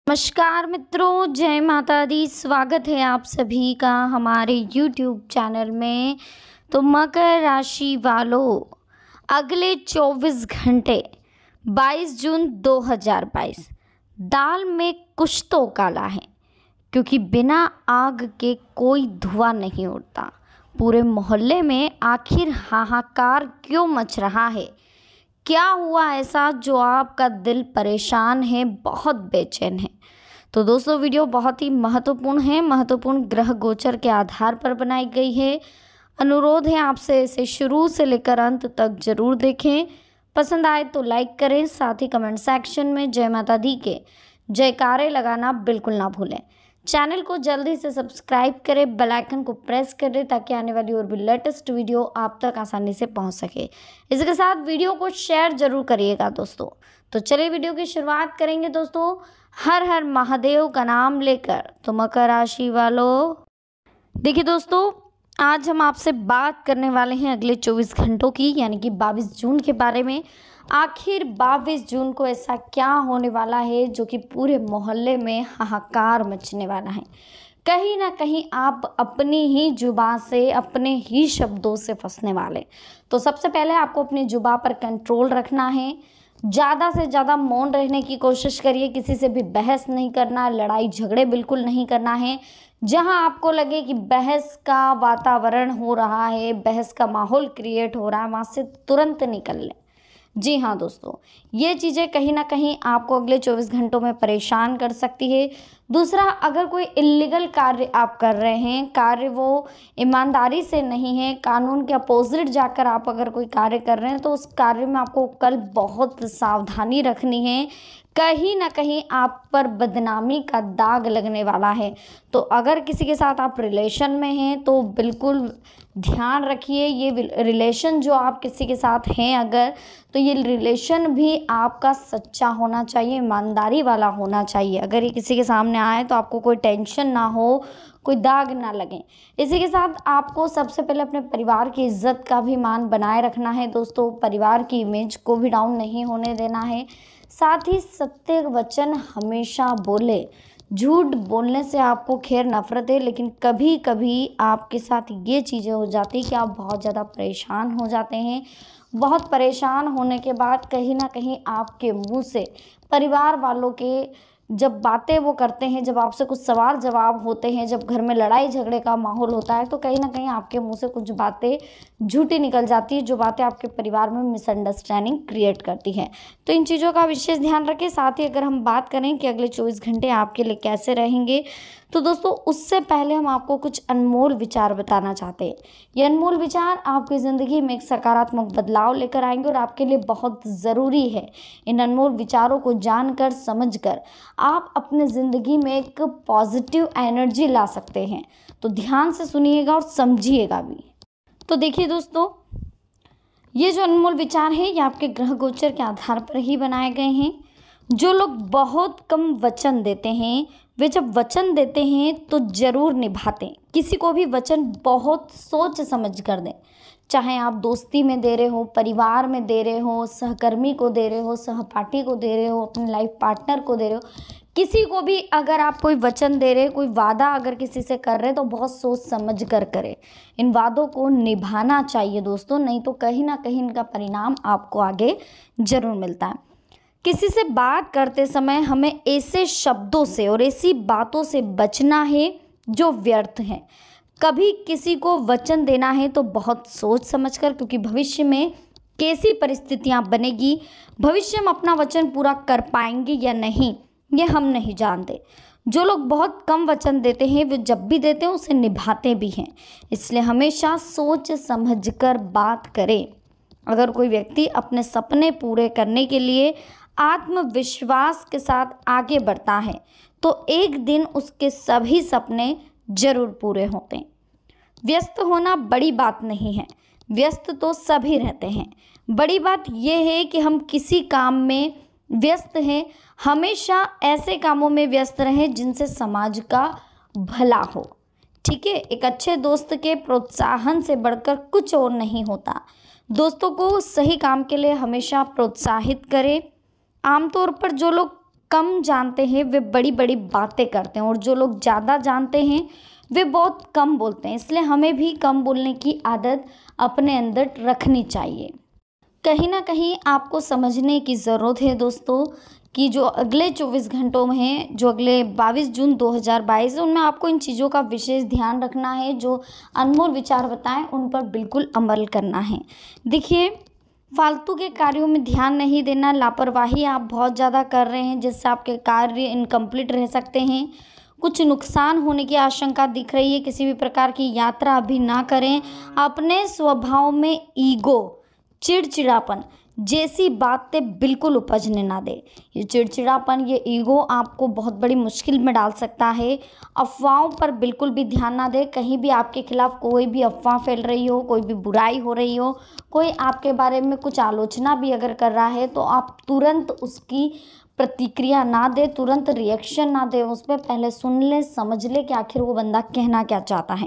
नमस्कार मित्रों, जय माता दी। स्वागत है आप सभी का हमारे YouTube चैनल में। तो मकर राशि वालों, अगले 24 घंटे 22 जून 2022 दाल में कुछ तो काला है, क्योंकि बिना आग के कोई धुआं नहीं उठता। पूरे मोहल्ले में आखिर हाहाकार क्यों मच रहा है? क्या हुआ ऐसा जो आपका दिल परेशान है, बहुत बेचैन है? तो दोस्तों, वीडियो बहुत ही महत्वपूर्ण है। महत्वपूर्ण ग्रह गोचर के आधार पर बनाई गई है। अनुरोध है आपसे इसे शुरू से लेकर अंत तक जरूर देखें। पसंद आए तो लाइक करें, साथ ही कमेंट सेक्शन में जय माता दी के जयकारे लगाना बिल्कुल ना भूलें। चैनल को जल्दी से सब्सक्राइब करें, बेल आइकन को प्रेस करें ताकि आने वाली और भी लेटेस्ट वीडियो आप तक आसानी से पहुंच सके। इसके साथ वीडियो को शेयर जरूर करिएगा दोस्तों। तो चलिए वीडियो की शुरुआत करेंगे दोस्तों, हर हर महादेव का नाम लेकर। तो मकर राशि वालों, देखिए दोस्तों, आज हम आपसे बात करने वाले हैं अगले 24 घंटों की, यानी कि 22 जून के बारे में। आखिर 22 जून को ऐसा क्या होने वाला है जो कि पूरे मोहल्ले में हाहाकार मचने वाला है? कहीं ना कहीं आप अपनी ही जुबान से, अपने ही शब्दों से फंसने वाले। तो सबसे पहले आपको अपनी जुबान पर कंट्रोल रखना है। ज़्यादा से ज़्यादा मौन रहने की कोशिश करिए। किसी से भी बहस नहीं करना, लड़ाई झगड़े बिल्कुल नहीं करना है। जहां आपको लगे कि बहस का वातावरण हो रहा है, बहस का माहौल क्रिएट हो रहा है, वहां से तुरंत निकल लें। जी हाँ दोस्तों, ये चीज़ें कहीं ना कहीं आपको अगले 24 घंटों में परेशान कर सकती है। दूसरा, अगर कोई इल्लीगल कार्य आप कर रहे हैं, कार्य वो ईमानदारी से नहीं है, कानून के अपोजिट जाकर आप अगर कोई कार्य कर रहे हैं, तो उस कार्य में आपको कल बहुत सावधानी रखनी है। कहीं ना कहीं आप पर बदनामी का दाग लगने वाला है। तो अगर किसी के साथ आप रिलेशन में हैं तो बिल्कुल ध्यान रखिए। ये रिलेशन जो आप किसी के साथ हैं अगर, तो ये रिलेशन भी आपका सच्चा होना चाहिए, ईमानदारी वाला होना चाहिए। अगर ये किसी के सामने आए तो आपको कोई टेंशन ना हो, कोई दाग ना लगे। इसी के साथ आपको सबसे पहले अपने परिवार की इज्जत का भी मान बनाए रखना है दोस्तों। परिवार की इमेज को भी डाउन नहीं होने देना है। साथ ही सत्य वचन हमेशा बोले। झूठ बोलने से आपको खैर नफरत है, लेकिन कभी कभी आपके साथ ये चीज़ें हो जाती है कि आप बहुत ज़्यादा परेशान हो जाते हैं। बहुत परेशान होने के बाद कहीं ना कहीं आपके मुंह से परिवार वालों के जब बातें वो करते हैं, जब आपसे कुछ सवाल जवाब होते हैं, जब घर में लड़ाई झगड़े का माहौल होता है, तो कहीं ना कहीं आपके मुंह से कुछ बातें झूठी निकल जाती है, जो बातें आपके परिवार में मिसअंडरस्टैंडिंग क्रिएट करती हैं। तो इन चीज़ों का विशेष ध्यान रखें। साथ ही अगर हम बात करें कि अगले 24 घंटे आपके लिए कैसे रहेंगे, तो दोस्तों उससे पहले हम आपको कुछ अनमोल विचार बताना चाहते हैं। ये अनमोल विचार आपकी ज़िंदगी में एक सकारात्मक बदलाव लेकर आएंगे और आपके लिए बहुत ज़रूरी है। इन अनमोल विचारों को जानकर समझकर आप अपने ज़िंदगी में एक पॉजिटिव एनर्जी ला सकते हैं। तो ध्यान से सुनिएगा और समझिएगा भी। तो देखिए दोस्तों, ये जो अनमोल विचार है ये आपके ग्रह गोचर के आधार पर ही बनाए गए हैं। जो लोग बहुत कम वचन देते हैं, वे जब वचन देते हैं तो ज़रूर निभाते हैं। किसी को भी वचन बहुत सोच समझ कर दें। चाहे आप दोस्ती में दे रहे हो, परिवार में दे रहे हो, सहकर्मी को दे रहे हो, सहपाठी को दे रहे हो, अपने लाइफ पार्टनर को दे रहे हो, किसी को भी अगर आप कोई वचन दे रहे, कोई वादा अगर किसी से कर रहे, तो बहुत सोच समझ कर करें। इन वादों को निभाना चाहिए दोस्तों, नहीं तो कहीं ना कहीं इनका परिणाम आपको आगे जरूर मिलता है। किसी से बात करते समय हमें ऐसे शब्दों से और ऐसी बातों से बचना है जो व्यर्थ हैं। कभी किसी को वचन देना है तो बहुत सोच समझकर, क्योंकि भविष्य में कैसी परिस्थितियां बनेगी, भविष्य में अपना वचन पूरा कर पाएंगे या नहीं, ये हम नहीं जानते। जो लोग बहुत कम वचन देते हैं वे जब भी देते हैं उसे निभाते भी हैं। इसलिए हमेशा सोच समझकर बात करें। अगर कोई व्यक्ति अपने सपने पूरे करने के लिए आत्मविश्वास के साथ आगे बढ़ता है तो एक दिन उसके सभी सपने जरूर पूरे होते हैं। व्यस्त होना बड़ी बात नहीं है, व्यस्त तो सभी रहते हैं। बड़ी बात यह है कि हम किसी काम में व्यस्त हैं। हमेशा ऐसे कामों में व्यस्त रहें जिनसे समाज का भला हो। ठीक है, एक अच्छे दोस्त के प्रोत्साहन से बढ़कर कुछ और नहीं होता। दोस्तों को सही काम के लिए हमेशा प्रोत्साहित करें। आमतौर पर जो लोग कम जानते हैं वे बड़ी बड़ी बातें करते हैं, और जो लोग ज़्यादा जानते हैं वे बहुत कम बोलते हैं। इसलिए हमें भी कम बोलने की आदत अपने अंदर रखनी चाहिए। कहीं ना कहीं आपको समझने की ज़रूरत है दोस्तों कि जो अगले 24 घंटों में हैं, जो अगले 22 जून 2022 है, उनमें आपको इन चीज़ों का विशेष ध्यान रखना है। जो अनमोल विचार बताएं उन पर बिल्कुल अमल करना है। देखिए, फालतू के कार्यों में ध्यान नहीं देना, लापरवाही आप बहुत ज़्यादा कर रहे हैं जिससे आपके कार्य इनकम्प्लीट रह सकते हैं। कुछ नुकसान होने की आशंका दिख रही है। किसी भी प्रकार की यात्रा अभी ना करें। अपने स्वभाव में ईगो, चिड़चिड़ापन जैसी बातें बिल्कुल उपजने ना दे। ये चिड़चिड़ापन, ये ईगो आपको बहुत बड़ी मुश्किल में डाल सकता है। अफवाहों पर बिल्कुल भी ध्यान ना दे। कहीं भी आपके खिलाफ कोई भी अफवाह फैल रही हो, कोई भी बुराई हो रही हो, कोई आपके बारे में कुछ आलोचना भी अगर कर रहा है, तो आप तुरंत उसकी प्रतिक्रिया ना दे, तुरंत रिएक्शन ना दे। उसमें पहले सुन ले, समझ ले कि आखिर वो बंदा कहना क्या चाहता है।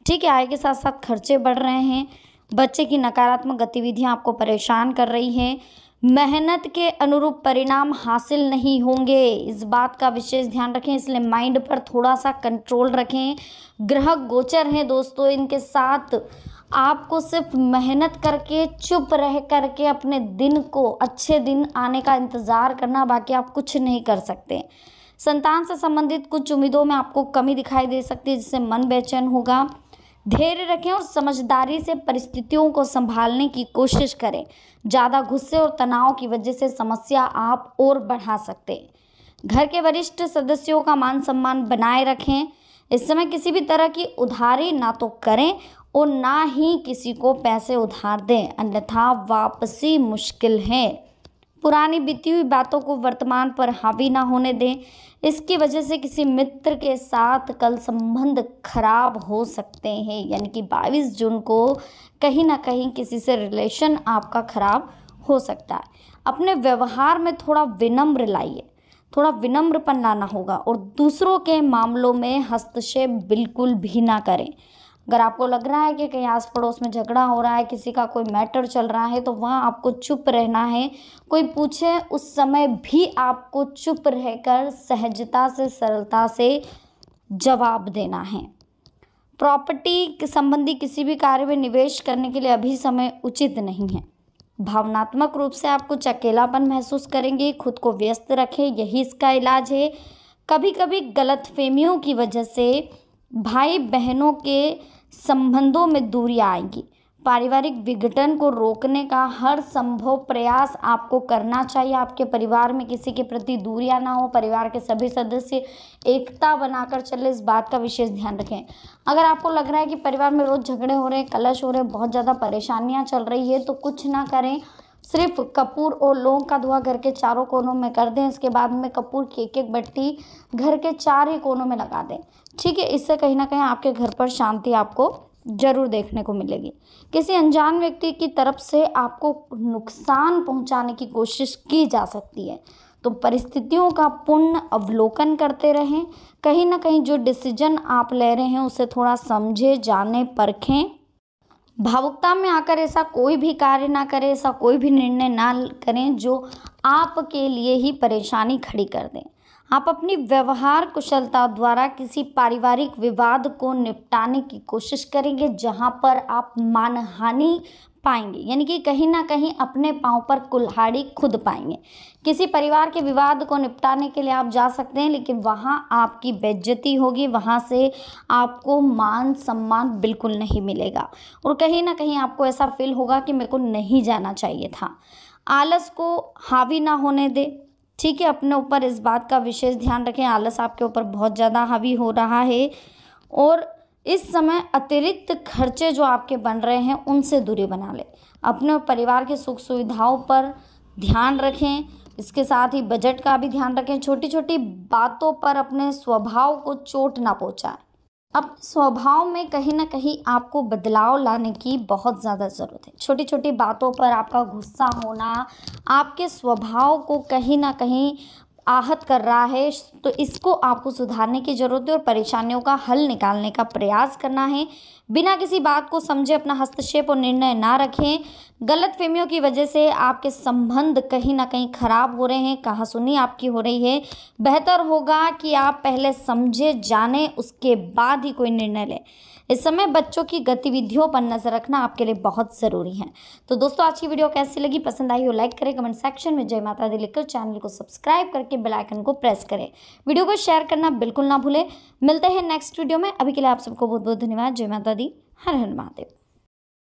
ठीक है, आय के साथ साथ खर्चे बढ़ रहे हैं। बच्चे की नकारात्मक गतिविधियां आपको परेशान कर रही हैं। मेहनत के अनुरूप परिणाम हासिल नहीं होंगे, इस बात का विशेष ध्यान रखें। इसलिए माइंड पर थोड़ा सा कंट्रोल रखें। ग्रह गोचर हैं दोस्तों, इनके साथ आपको सिर्फ मेहनत करके, चुप रह करके अपने दिन को, अच्छे दिन आने का इंतज़ार करना, बाकी आप कुछ नहीं कर सकते। संतान से संबंधित कुछ उम्मीदों में आपको कमी दिखाई दे सकती है, जिससे मन बेचैन होगा। धैर्य रखें और समझदारी से परिस्थितियों को संभालने की कोशिश करें। ज़्यादा गुस्से और तनाव की वजह से समस्या आप और बढ़ा सकते हैं। घर के वरिष्ठ सदस्यों का मान सम्मान बनाए रखें। इस समय किसी भी तरह की उधारी ना तो करें और ना ही किसी को पैसे उधार दें, अन्यथा वापसी मुश्किल है। पुरानी बीती हुई बातों को वर्तमान पर हावी ना होने दें। इसकी वजह से किसी मित्र के साथ कल संबंध खराब हो सकते हैं, यानी कि 22 जून को कहीं ना कहीं किसी से रिलेशन आपका खराब हो सकता है। अपने व्यवहार में थोड़ा विनम्र लाइए, थोड़ा विनम्रपन लाना होगा, और दूसरों के मामलों में हस्तक्षेप बिल्कुल भी ना करें। अगर आपको लग रहा है कि कहीं आस पड़ोस में झगड़ा हो रहा है, किसी का कोई मैटर चल रहा है, तो वहाँ आपको चुप रहना है। कोई पूछे उस समय भी आपको चुप रहकर सहजता से, सरलता से जवाब देना है। प्रॉपर्टी संबंधी किसी भी कार्य में निवेश करने के लिए अभी समय उचित नहीं है। भावनात्मक रूप से आप कुछ अकेलापन महसूस करेंगे। खुद को व्यस्त रखें, यही इसका इलाज है। कभी कभी गलतफहमियों की वजह से भाई बहनों के संबंधों में दूरियां आएंगी। पारिवारिक विघटन को रोकने का हर संभव प्रयास आपको करना चाहिए। आपके परिवार में किसी के प्रति दूरियां ना हो, परिवार के सभी सदस्य एकता बनाकर चले, इस बात का विशेष ध्यान रखें। अगर आपको लग रहा है कि परिवार में रोज झगड़े हो रहे हैं, कलश हो रहे हैं, बहुत ज़्यादा परेशानियां चल रही है, तो कुछ ना करें, सिर्फ कपूर और लौंग का धुआं घर के चारों कोनों में कर दें। इसके बाद में कपूर की एक एक बट्टी घर के चार ही कोनों में लगा दें। ठीक है, इससे कहीं ना कहीं आपके घर पर शांति आपको जरूर देखने को मिलेगी। किसी अनजान व्यक्ति की तरफ से आपको नुकसान पहुंचाने की कोशिश की जा सकती है, तो परिस्थितियों का पूर्ण अवलोकन करते रहें। कहीं ना कहीं जो डिसीजन आप ले रहे हैं उसे थोड़ा समझे, जाने, परखें। भावुकता में आकर ऐसा कोई भी कार्य ना करें, ऐसा कोई भी निर्णय ना करें जो आपके लिए ही परेशानी खड़ी कर दें। आप अपनी व्यवहार कुशलता द्वारा किसी पारिवारिक विवाद को निपटाने की कोशिश करेंगे जहां पर आप मानहानि पाएंगे, यानी कि कहीं ना कहीं अपने पांव पर कुल्हाड़ी खुद पाएंगे। किसी परिवार के विवाद को निपटाने के लिए आप जा सकते हैं, लेकिन वहां आपकी बेइज्जती होगी, वहां से आपको मान सम्मान बिल्कुल नहीं मिलेगा, और कहीं ना कहीं आपको ऐसा फील होगा कि मेरे को नहीं जाना चाहिए था। आलस को हावी ना होने दे। ठीक है, अपने ऊपर इस बात का विशेष ध्यान रखें। आलस आपके ऊपर बहुत ज़्यादा हावी हो रहा है, और इस समय अतिरिक्त खर्चे जो आपके बन रहे हैं उनसे दूरी बना लें। अपने परिवार की सुख सुविधाओं पर ध्यान रखें, इसके साथ ही बजट का भी ध्यान रखें। छोटी छोटी बातों पर अपने स्वभाव को चोट ना पहुंचाएं। अब स्वभाव में कहीं ना कहीं आपको बदलाव लाने की बहुत ज़्यादा ज़रूरत है। छोटी छोटी बातों पर आपका गुस्सा होना आपके स्वभाव को कहीं ना कहीं आहत कर रहा है, तो इसको आपको सुधारने की ज़रूरत है और परेशानियों का हल निकालने का प्रयास करना है। बिना किसी बात को समझे अपना हस्तक्षेप और निर्णय ना रखें। गलतफहमियों की वजह से आपके संबंध कहीं ना कहीं खराब हो रहे हैं, कहासुनी आपकी हो रही है। बेहतर होगा कि आप पहले समझे जाने, उसके बाद ही कोई निर्णय लें। इस समय बच्चों की गतिविधियों पर नजर रखना आपके लिए बहुत ज़रूरी है। तो दोस्तों, आज की वीडियो कैसी लगी, पसंद आई हो लाइक करें, कमेंट सेक्शन में जय माता दी लिखकर चैनल को सब्सक्राइब करके बेल आइकन को प्रेस करें। वीडियो को शेयर करना बिल्कुल ना भूलें। मिलते हैं नेक्स्ट वीडियो में। अभी के लिए आप सबको बहुत बहुत धन्यवाद। जय माता दी। हर हर महादेव।